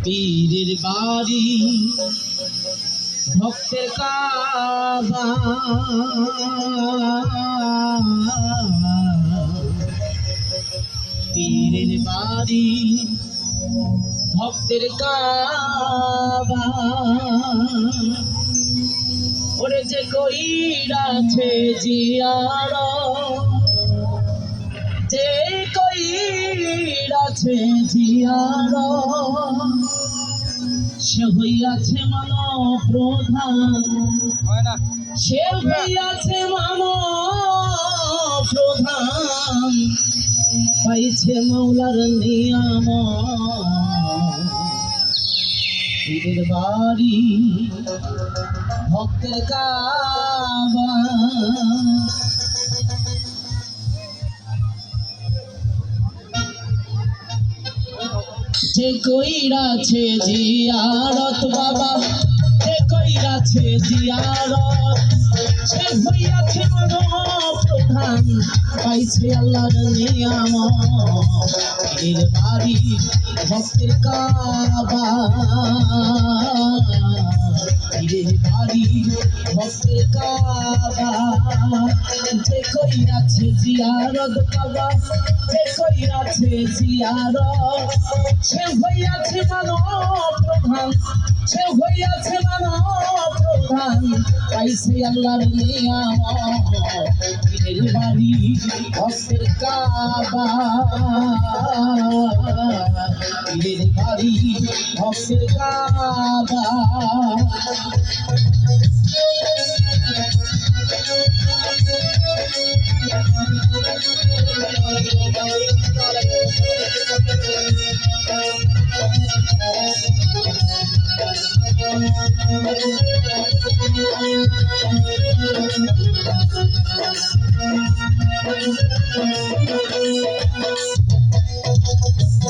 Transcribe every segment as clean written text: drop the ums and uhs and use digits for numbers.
পীরের বাড়ি ভক্তের কাবা, পীরের বাড়ি ভক্তের কাবা। ওরে যে কইরাছে জিয়ারত, যে কইরাছে জিয়ারত, সে হইয়াছে মানব প্রধান, সে হইয়াছে মানব প্রধান, পাইছে মৌলার নিয়ামত। পীরের বাড়ি ভক্তের কাবা, যে কইরাছে জিয়ারত বাবা, যে কইরাছে জিয়ারত, সে হইয়াছে মানব প্রধান, পাইছে আল্লাহর নিয়ামত। পীরের বাড়ি ভক্তের কাবা, পীরের বাড়ি ভক্তের কাবা, যে কইরাছে জিয়ারত বাবা, যে কইরাছে জিয়ারত, সে হইয়াছে মানব প্রধান, সে হইয়াছে মানব প্রধান, পাইছে আল্লাহর নিয়ামত। পীরের বাড়ি ভক্তের কাবা, পীরের বাড়ি ভক্তের কাবা।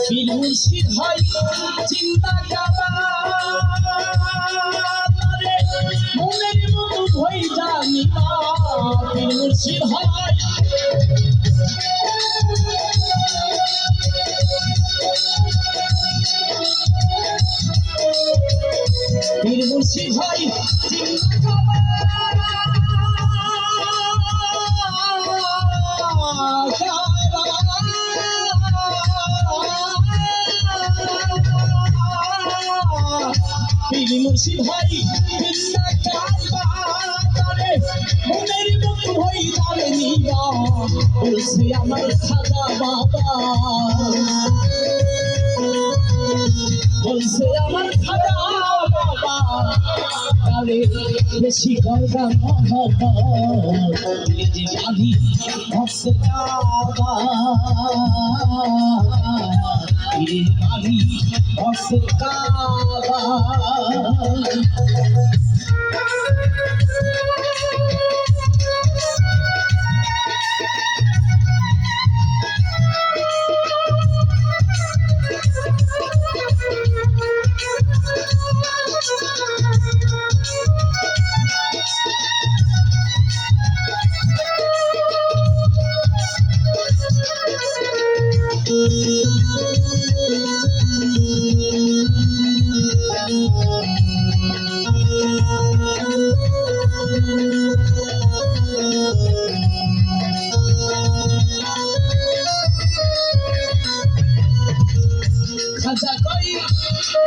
পীর মুর্শিদ হয় চিন্তা কাবা, মনের মতো ভই জানি না। পীর মুর্শিদ হয় পীর মুর্শিদ হয় চিন্তা কাবা, পীর মুর্শিদ হয় চিন্তা কাবা, তারে মনের মতো ভই জানি না। বলছে আমার খাজা বাবা, বলছে আমার খাজা বাবা, তারে বেশি করবা মহব্বত। পীরের বাড়ি ভক্তের কাবা, পীরের বাড়ি ভক্তের কাবা। খাজা কই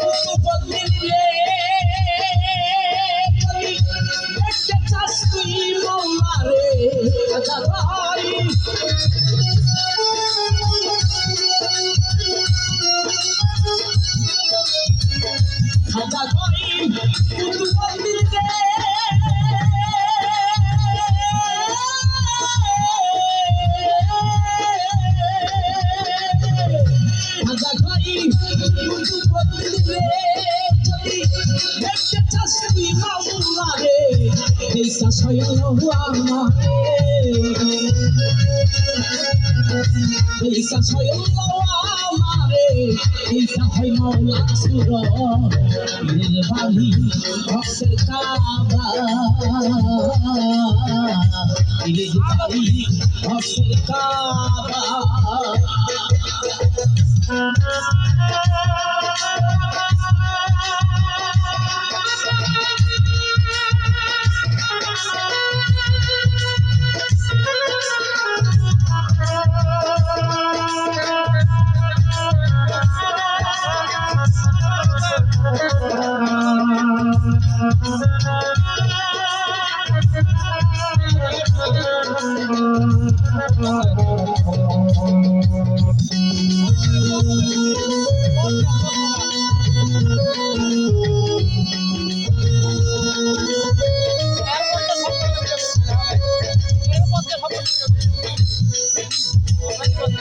কুতুবউদ্দিন রে, দেখতে চাস তুই মৌলা রে। খাজা কই খাজা কই কুতুবউদ্দিন রে, খাজা কই কুতুবউদ্দিন রে, যদি দেখতে চাস তুই মৌলা রে, দেখা স্বয়ং আমারে, দেখা স্বয়ং আমারে। এইটা হয় মাওলা সুর পীরের বাড়ি ভক্তের কাবা পীরের বাড়ি ভক্তের কাবা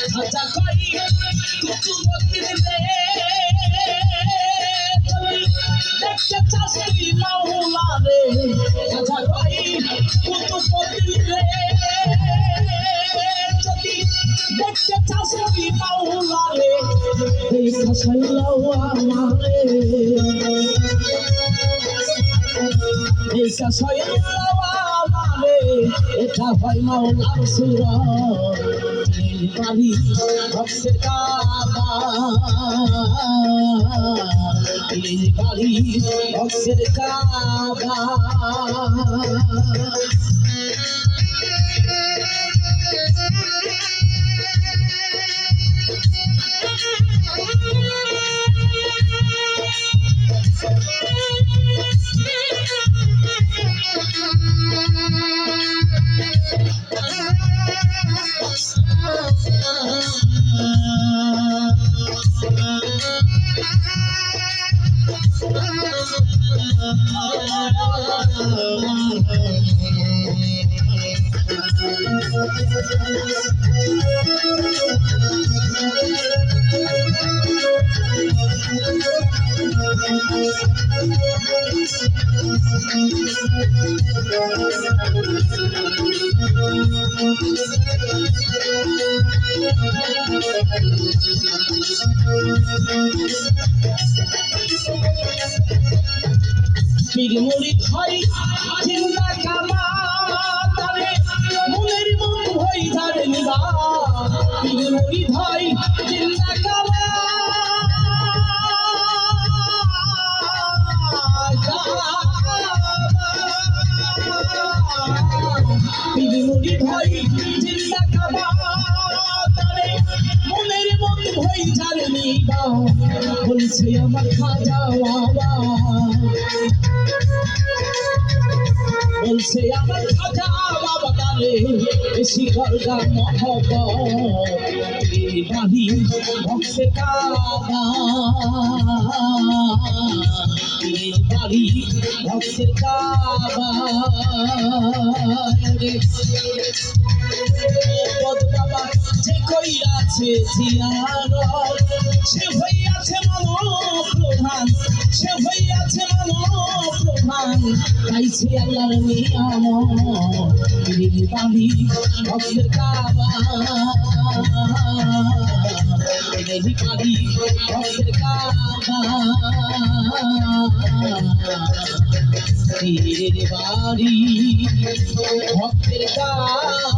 খাজা করি কুতুবুদ্দিন রে দেখতে চাস তুই মাওলা রে খাজা করি কুতুবুদ্দিন রে যদি দেখতে চাস তুই মাওলা রে দেখা সাইলাও আমারে দেখা সাইলাও আমারে এটা হয় মাওলার সুরা বাড়ি ভক্তের কাবা বাড়ি ভক্তের কাবা পীর মুরিদ হয় জিন্দা কাবা তারে মনের মন হই যার নিবা পীর মুরিদ হয় জিন্দা কাবা পীর মুরিদ হয় জিন্দা কাবা তারে মনের মন হই যার নিবা বলছে আমার খাজা বাবা বলছে আমার খাজা বাবা তারে শিখর গা মহব্বত বাড়ি ভক্তের কাবা বাড়ি ভক্তের কাবা বাবা যে কইরাছে জিয়ারত সে হইয়াছে মনোপ্রধান সে হইয়াছে মনোপ্রধান গাইছে আল্লাহর নিয়ামত বাড়ি ভক্তের কাবা বাড়ি ভক্তের কাবা পীরের বাড়ি ভক্তের কাবা